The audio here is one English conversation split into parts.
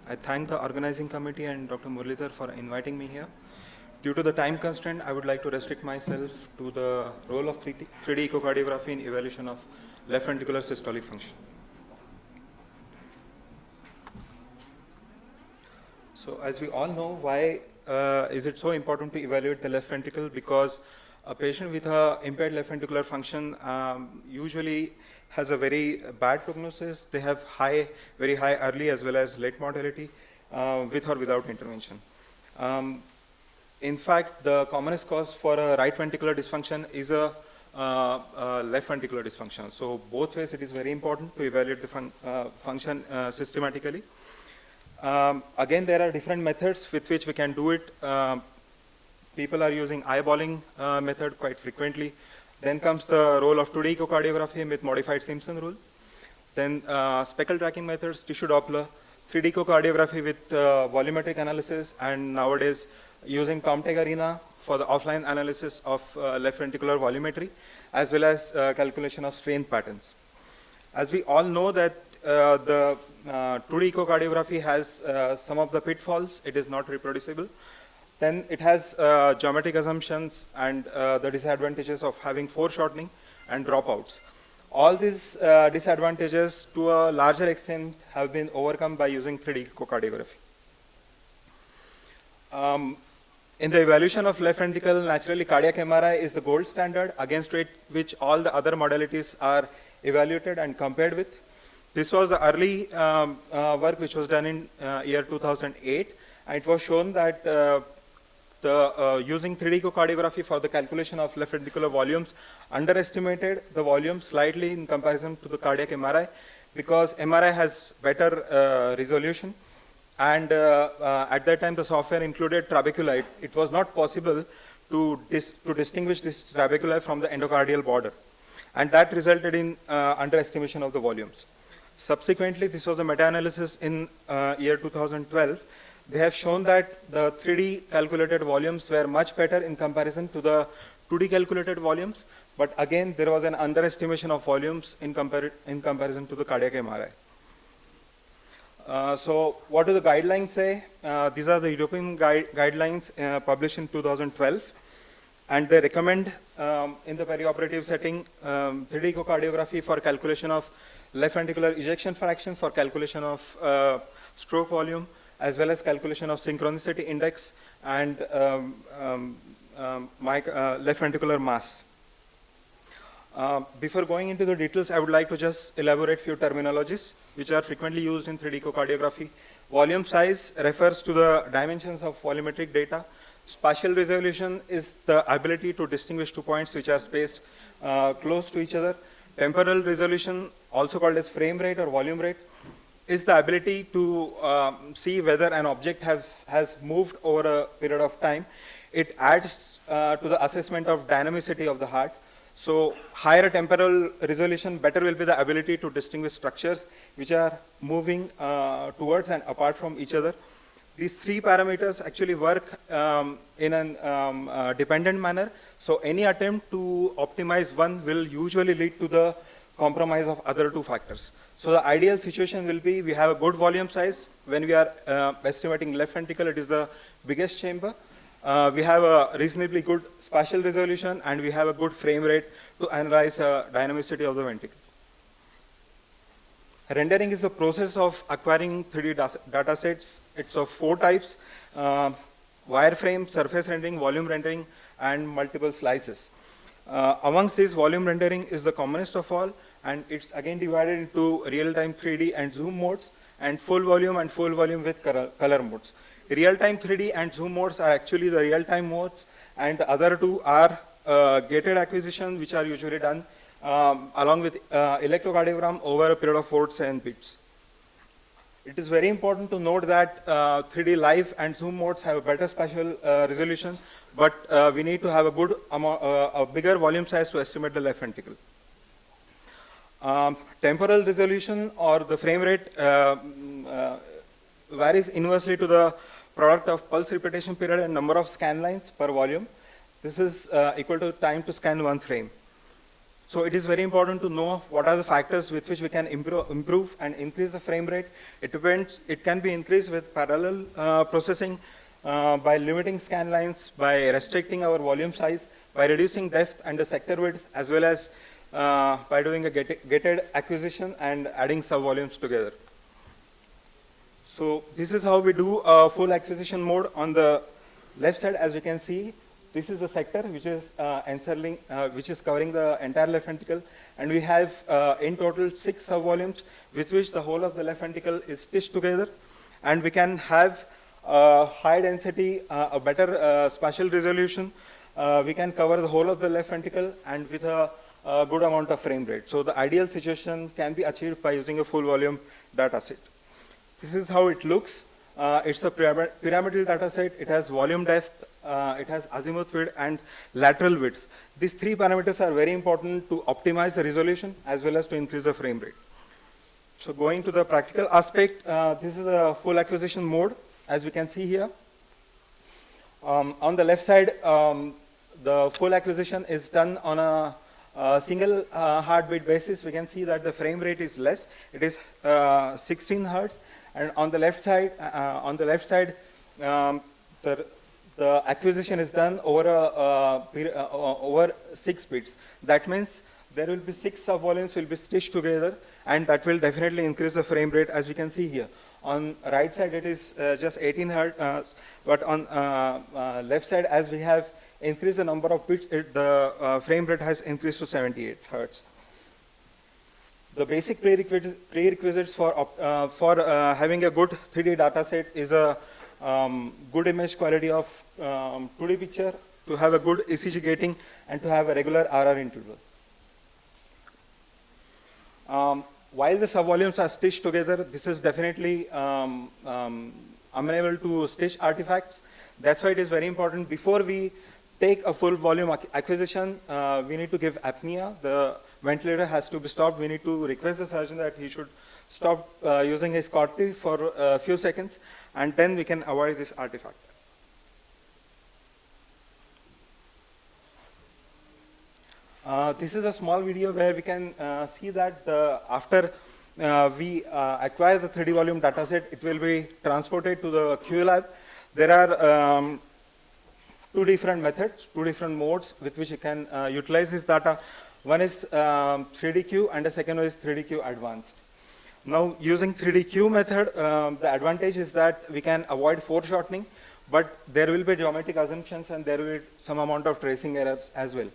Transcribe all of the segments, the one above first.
I thank the organizing committee and Dr. Muralidhar for inviting me here. Due to the time constraint, I would like to restrict myself to the role of 3D echocardiography in evaluation of left ventricular systolic function. So as we all know, why is it so important to evaluate the left ventricle? Because a patient with a impaired left ventricular function usually has a very bad prognosis. They have very high early as well as late mortality with or without intervention. In fact, the commonest cause for a right ventricular dysfunction is a left ventricular dysfunction. So both ways it is very important to evaluate the function systematically. Again, there are different methods with which we can do it. People are using eyeballing method quite frequently. Then comes the role of 2D echocardiography with modified Simpson rule. Then speckle tracking methods, tissue Doppler, 3D echocardiography with volumetric analysis, and nowadays using Tomteg Arena for the offline analysis of left ventricular volumetry, as well as calculation of strain patterns. As we all know that the 2D echocardiography has some of the pitfalls. It is not reproducible. Then it has geometric assumptions and the disadvantages of having foreshortening and dropouts. All these disadvantages to a larger extent have been overcome by using 3D echocardiography. In the evaluation of left ventricle, naturally cardiac MRI is the gold standard against which all the other modalities are evaluated and compared with. This was the early work which was done in year 2008, and it was shown that using 3D echocardiography for the calculation of left ventricular volumes underestimated the volume slightly in comparison to the cardiac MRI, because MRI has better resolution, and at that time the software included trabeculi. It was not possible to distinguish this trabeculi from the endocardial border, and that resulted in underestimation of the volumes. Subsequently, this was a meta-analysis in year 2012. They have shown that the 3D calculated volumes were much better in comparison to the 2D calculated volumes, but again there was an underestimation of volumes in comparison to the cardiac MRI. So what do the guidelines say? These are the European guidelines published in 2012, and they recommend in the perioperative setting 3D echocardiography for calculation of left ventricular ejection fraction, for calculation of stroke volume, as well as calculation of synchronicity index and left ventricular mass. Before going into the details, I would like to just elaborate few terminologies which are frequently used in 3D echocardiography. Volume size refers to the dimensions of volumetric data. Spatial resolution is the ability to distinguish 2 points which are spaced close to each other. Temporal resolution, also called as frame rate or volume rate, is the ability to see whether an object has moved over a period of time. It adds to the assessment of dynamicity of the heart. So higher temporal resolution, better will be the ability to distinguish structures which are moving towards and apart from each other. These three parameters actually work in a dependent manner. So any attempt to optimize one will usually lead to the compromise of other two factors. So the ideal situation will be we have a good volume size. When we are estimating left ventricle, it is the biggest chamber. We have a reasonably good spatial resolution, and we have a good frame rate to analyze dynamicity of the ventricle. Rendering is a process of acquiring 3D data sets. It's of 4 types: wireframe, surface rendering, volume rendering, and multiple slices. Amongst these, volume rendering is the commonest of all, and it's again divided into real-time 3D and zoom modes, and full volume with color modes. Real-time 3D and zoom modes are actually the real-time modes, and the other two are gated acquisition, which are usually done along with electrocardiogram over a period of 4 to 7 beats. It is very important to note that 3D live and zoom modes have a better spatial resolution, but we need to have a good a bigger volume size to estimate the left ventricle. Temporal resolution or the frame rate varies inversely to the product of pulse repetition period and number of scan lines per volume. This is equal to time to scan one frame. So it is very important to know what are the factors with which we can improve and increase the frame rate. It depends. It can be increased with parallel processing, by limiting scan lines, by restricting our volume size, by reducing depth and the sector width, as well as by doing a gated acquisition and adding sub-volumes together. So this is how we do a full acquisition mode. On the left side, as we can see, this is the sector which is which is covering the entire left ventricle, and we have in total 6 sub-volumes with which the whole of the left ventricle is stitched together, and we can have high density, a better spatial resolution. We can cover the whole of the left ventricle and with a good amount of frame rate. So the ideal situation can be achieved by using a full volume data set. This is how it looks. It's a pyramidal data set. It has volume depth, it has azimuth width and lateral width. These 3 parameters are very important to optimize the resolution as well as to increase the frame rate. So going to the practical aspect, this is a full acquisition mode, as we can see here. On the left side, the full acquisition is done on a single heartbeat basis. We can see that the frame rate is less. It is 16 hertz. And on the left side, the acquisition is done over over 6 bits. That means there will be 6 sub-volumes will be stitched together, and that will definitely increase the frame rate, as we can see here. On right side, it is just 18 hertz, but on left side, as we have increased the number of bits, the frame rate has increased to 78 hertz. The basic prerequisites for having a good 3D data set is a good image quality of 2D picture, to have a good ECG gating, and to have a regular RR interval. While the sub-volumes are stitched together, this is definitely amenable to stitch artifacts. That's why it is very important, before we take a full volume acquisition, we need to give apnea. The ventilator has to be stopped. We need to request the surgeon that he should stop using his cautery for a few seconds, and then we can avoid this artifact. This is a small video where we can see that after we acquire the 3D volume dataset, it will be transported to the QLab. There are 2 different methods, 2 different modes with which you can utilize this data. One is 3DQ, and the second one is 3DQ advanced. Now, using 3DQ method, the advantage is that we can avoid foreshortening, but there will be geometric assumptions and there will be some amount of tracing errors as well.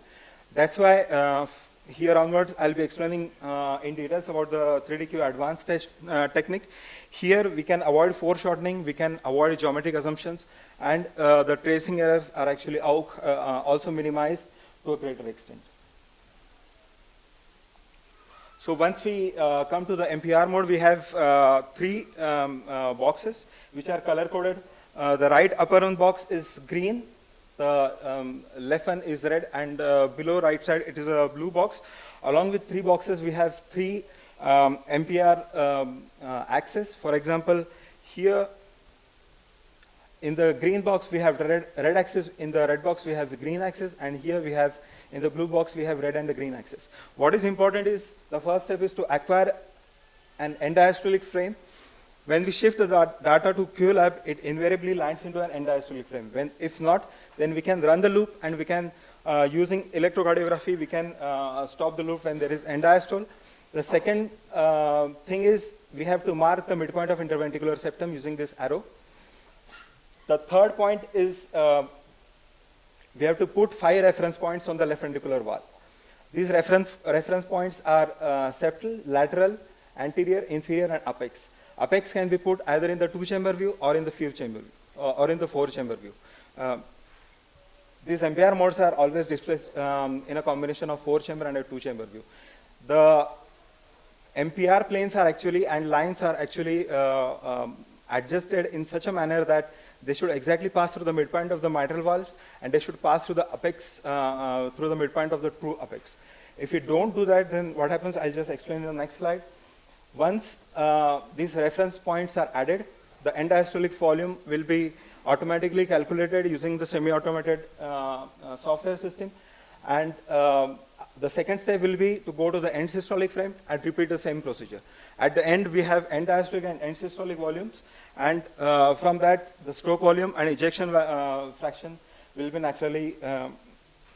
That's why here onwards, I'll be explaining in details about the 3DQ advanced technique. Here, we can avoid foreshortening, we can avoid geometric assumptions, and the tracing errors are actually also minimized to a greater extent. So once we come to the MPR mode, we have 3 boxes which are color coded. The right upper one box is green, the left one is red, and below right side it is a blue box. Along with 3 boxes, we have 3 MPR axes. For example, here in the green box we have the red axis, in the red box we have the green axis, and here we have in the blue box we have red and the green axis. What is important is the first step is to acquire an end diastolic frame. When we shift the data to QLab, it invariably lands into an end diastolic frame. If not, then we can run the loop, and we can, using electrocardiography, we can stop the loop when there is end diastole. The second thing is we have to mark the midpoint of interventricular septum using this arrow. The third point is we have to put 5 reference points on the left ventricular wall. These reference points are septal, lateral, anterior, inferior, and apex. Apex can be put either in the 2-chamber view or in the 4-chamber view, or in the 4-chamber view. These MPR modes are always displayed in a combination of 4-chamber and a 2-chamber view. The MPR planes are actually, and lines are actually adjusted in such a manner that they should exactly pass through the midpoint of the mitral valve, and they should pass through the apex, through the midpoint of the true apex. If you don't do that, then what happens, I'll just explain in the next slide. Once these reference points are added, the end diastolic volume will be automatically calculated using the semi-automated software system, And the second step will be to go to the end systolic frame and repeat the same procedure. At the end, we have end diastolic and end systolic volumes, and from that, the stroke volume and ejection fraction will be naturally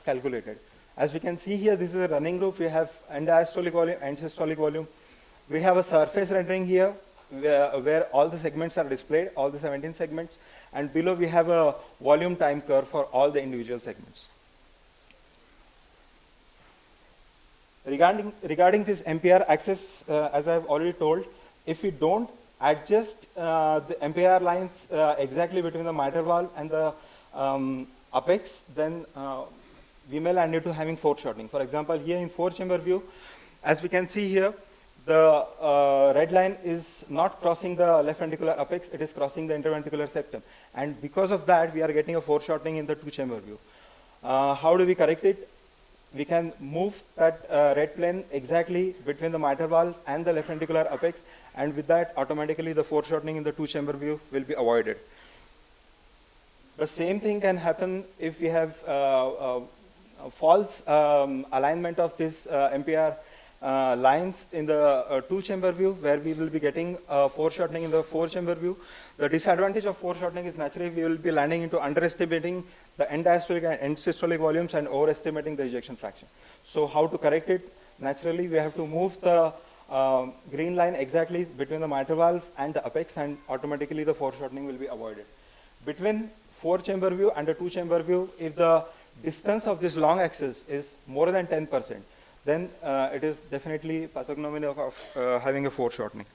calculated. As we can see here, this is a running group. We have end diastolic volume, end systolic volume. We have a surface rendering here where all the segments are displayed, all the 17 segments, and below we have a volume time curve for all the individual segments. Regarding this MPR axis, as I've already told, if we don't adjust the MPR lines exactly between the mitral valve and the apex, then we may land into having foreshortening. For example, here in 4-chamber view, as we can see here, the red line is not crossing the left ventricular apex, it is crossing the interventricular septum. And because of that, we are getting a foreshortening in the 2-chamber view. How do we correct it? We can move that red plane exactly between the mitral valve and the left ventricular apex, and with that, automatically the foreshortening in the 2-chamber view will be avoided. The same thing can happen if we have false alignment of this MPR lines in the 2-chamber view, where we will be getting foreshortening in the 4-chamber view. The disadvantage of foreshortening is naturally we will be landing into underestimating the end diastolic and end systolic volumes and overestimating the ejection fraction. So how to correct it? Naturally, we have to move the green line exactly between the mitral valve and the apex, and automatically the foreshortening will be avoided. Between 4-chamber view and the 2-chamber view, if the distance of this long axis is more than 10%, then it is definitely pathognomony of having a foreshortening.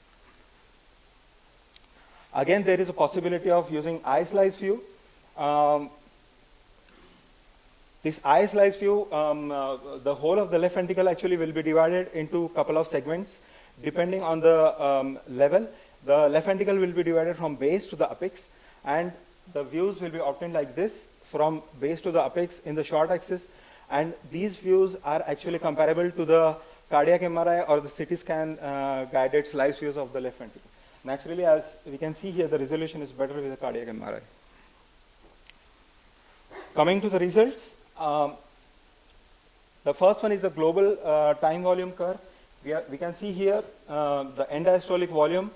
Again, there is a possibility of using eye slice view. This eye slice view, the whole of the left ventricle actually will be divided into a couple of segments. Depending on the level, the left ventricle will be divided from base to the apex, and the views will be obtained like this, from base to the apex in the short axis. And these views are actually comparable to the cardiac MRI or the CT scan guided slice views of the left ventricle. Naturally, as we can see here, the resolution is better with the cardiac MRI. Coming to the results, the first one is the global time volume curve. We can see here the end diastolic volume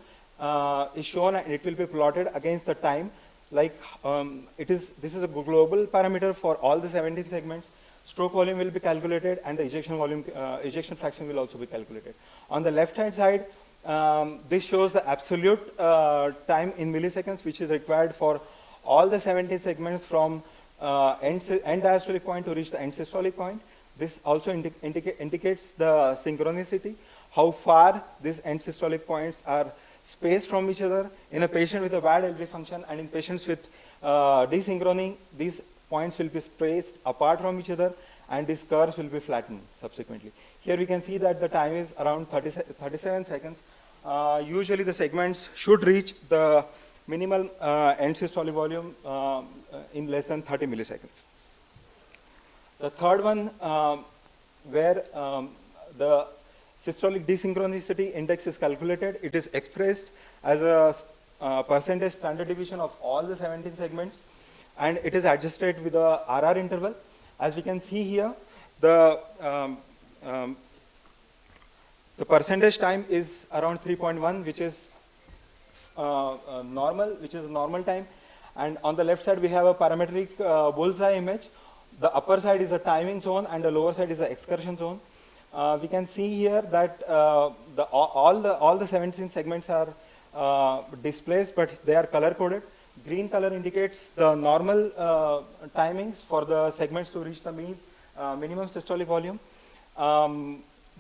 is shown, and it will be plotted against the time. Like this is a global parameter for all the 17 segments. Stroke volume will be calculated, and the ejection fraction will also be calculated. On the left hand side, this shows the absolute time in milliseconds, which is required for all the 17 segments from end diastolic point to reach the end systolic point. This also indicates the synchronicity, how far these end systolic points are spaced from each other in a patient with a bad LV function, and in patients with desynchrony, these points will be spaced apart from each other, and these curves will be flattened subsequently. Here we can see that the time is around 37 seconds. Usually the segments should reach the minimal end systolic volume in less than 30 milliseconds. The third one, where the systolic desynchronicity index is calculated, it is expressed as a percentage standard deviation of all the 17 segments, and it is adjusted with a RR interval. As we can see here, the percentage time is around 3.1, which is normal time. And on the left side, we have a parametric bullseye image. The upper side is a timing zone, and the lower side is the excursion zone. We can see here that all the 17 segments are displaced, but they are color coded. Green color indicates the normal timings for the segments to reach the minimum systolic volume.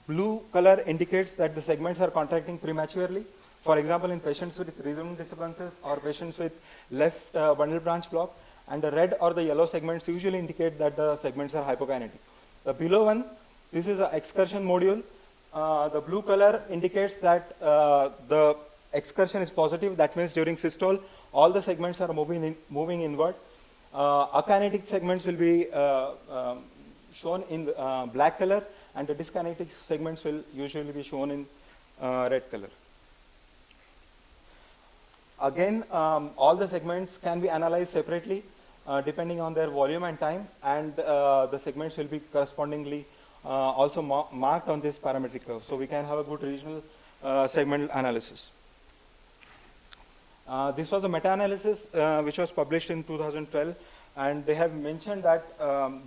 Blue color indicates that the segments are contracting prematurely. For example, in patients with rhythm disturbances or patients with left bundle branch block, and the red or the yellow segments usually indicate that the segments are hypokinetic. The below one, this is an excursion module. The blue color indicates that the excursion is positive. That means during systole, all the segments are moving inward. Akinetic segments will be shown in black color, and the dyskinetic segments will usually be shown in red color. Again, all the segments can be analyzed separately. depending on their volume and time, and the segments will be correspondingly also marked on this parametric curve. So we can have a good regional segment analysis. This was a meta-analysis which was published in 2012, and they have mentioned that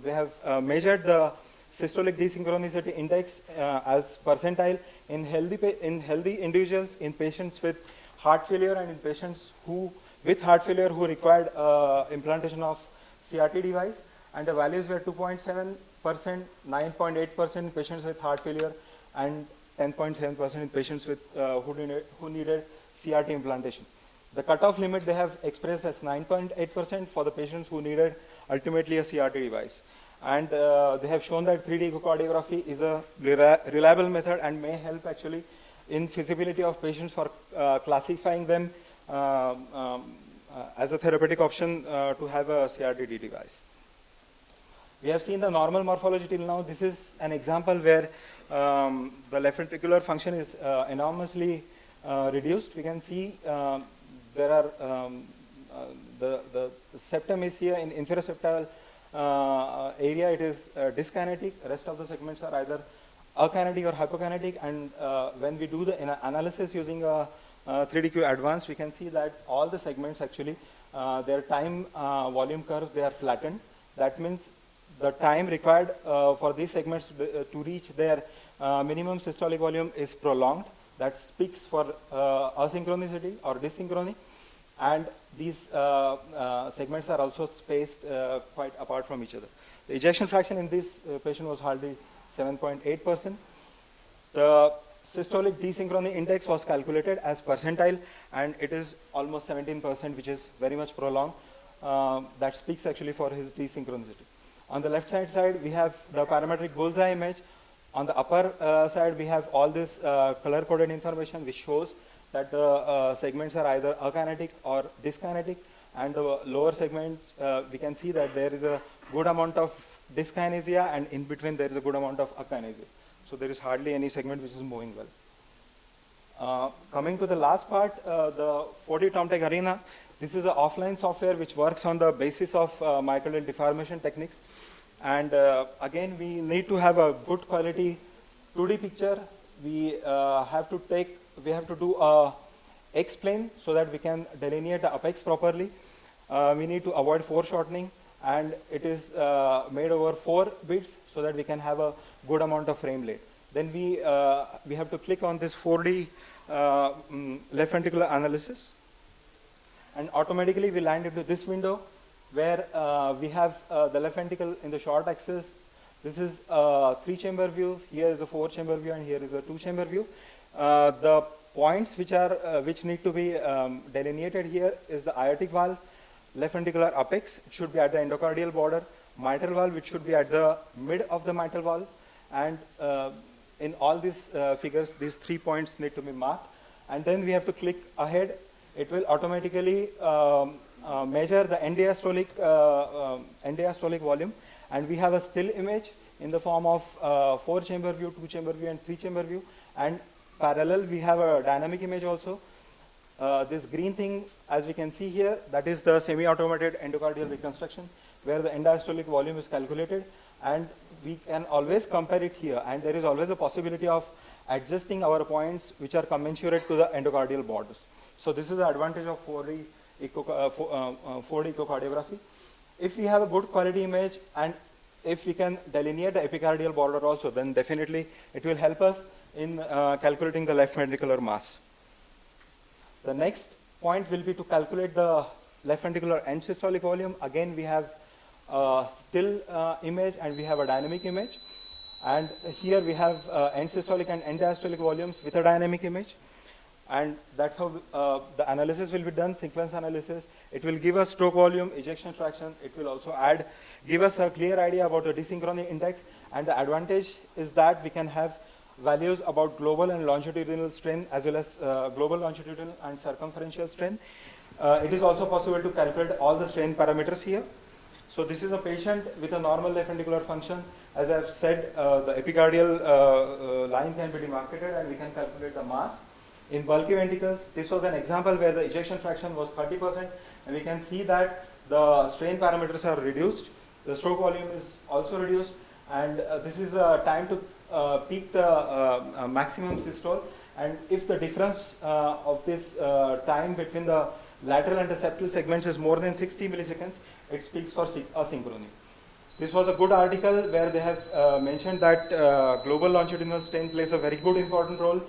they have measured the systolic desynchronicity index as percentile in healthy individuals, in patients with heart failure, and in patients who with heart failure who required implantation of CRT device, and the values were 2.7%, 9.8% in patients with heart failure, and 10.7% in patients with who needed CRT implantation. The cutoff limit they have expressed as 9.8% for the patients who needed ultimately a CRT device. And they have shown that 3D echocardiography is a reliable method and may help actually in feasibility of patients for classifying them as a therapeutic option to have a CRT device. We have seen the normal morphology till now. This is an example where the left ventricular function is enormously reduced. We can see there are the septum is here in inferior septal area. It is dyskinetic. Rest of the segments are either akinetic or hypokinetic. And when we do the analysis using a 3DQ Advanced, we can see that all the segments actually their time volume curves, they are flattened. That means the time required for these segments to reach their minimum systolic volume is prolonged. That speaks for asynchronicity or dysynchrony. And these segments are also spaced quite apart from each other. The ejection fraction in this patient was hardly 7.8%. The systolic desynchrony index was calculated as percentile, and it is almost 17%, which is very much prolonged. That speaks actually for his desynchronicity. On the left hand side, we have the parametric bullseye image. On the upper side, we have all this color-coded information which shows that the segments are either akinetic or dyskinetic, and the lower segments, we can see that there is a good amount of dyskinesia, and in between there is a good amount of akinesia. So there is hardly any segment which is moving well. Coming to the last part, the 4D TomTec Arena. This is an offline software which works on the basis of myocardial deformation techniques. And again, we need to have a good quality 2D picture. We have to do a X-plane so that we can delineate the apex properly. We need to avoid foreshortening, and it is made over 4 bits so that we can have a good amount of frame rate. Then we have to click on this 4D left ventricular analysis, and automatically we land into this window where we have the left ventricle in the short axis. This is a 3-chamber view, here is a 4-chamber view, and here is a 2-chamber view. The points which need to be delineated here is the aortic valve, left ventricular apex, it should be at the endocardial border, mitral valve, which should be at the mid of the mitral valve, and in all these figures, these 3 points need to be marked. And then we have to click ahead. It will automatically measure the end diastolic volume, and we have a still image in the form of 4-chamber view, 2-chamber view, and 3-chamber view, and parallel we have a dynamic image also. This green thing, as we can see here, that is the semi-automated endocardial reconstruction where the end diastolic volume is calculated, and we can always compare it here, and there is always a possibility of adjusting our points which are commensurate to the endocardial borders. So this is the advantage of 4D echocardiography. If we have a good quality image, and if we can delineate the epicardial border also, then definitely it will help us in calculating the left ventricular mass. The next point will be to calculate the left ventricular end systolic volume. Again, we have a still image and we have a dynamic image. And here we have end systolic and end diastolic volumes with a dynamic image. And that's how the analysis will be done, sequence analysis. It will give us stroke volume, ejection fraction. It will also give us a clear idea about the desynchrony index. And the advantage is that we can have values about global and longitudinal strain, as well as global longitudinal and circumferential strain. It is also possible to calculate all the strain parameters here. So this is a patient with a normal left ventricular function. As I've said, the epicardial line can be demarcated and we can calculate the mass. In bulky ventricles, this was an example where the ejection fraction was 30%, and we can see that the strain parameters are reduced, the stroke volume is also reduced, and this is a time to peak the maximum systole. And if the difference of this time between the lateral and the septal segments is more than 60 milliseconds, it speaks for asynchrony. This was a good article where they have mentioned that global longitudinal strain plays a very good important role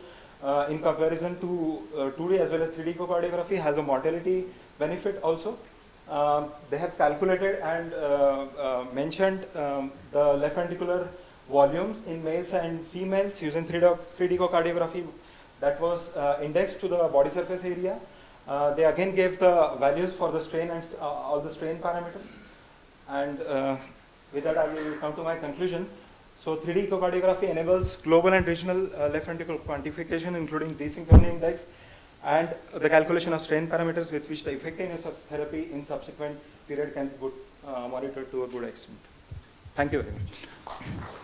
in comparison to 2D as well as 3D echocardiography, has a mortality benefit also. They have calculated and mentioned the left ventricular volumes in males and females using 3D echocardiography that was indexed to the body surface area. They again gave the values for the strain and all the strain parameters. And with that, I will come to my conclusion. So 3D echocardiography enables global and regional left ventricular quantification, including desynchrony index, and the calculation of strain parameters with which the effectiveness of therapy in subsequent period can be monitored to a good extent. Thank you very much.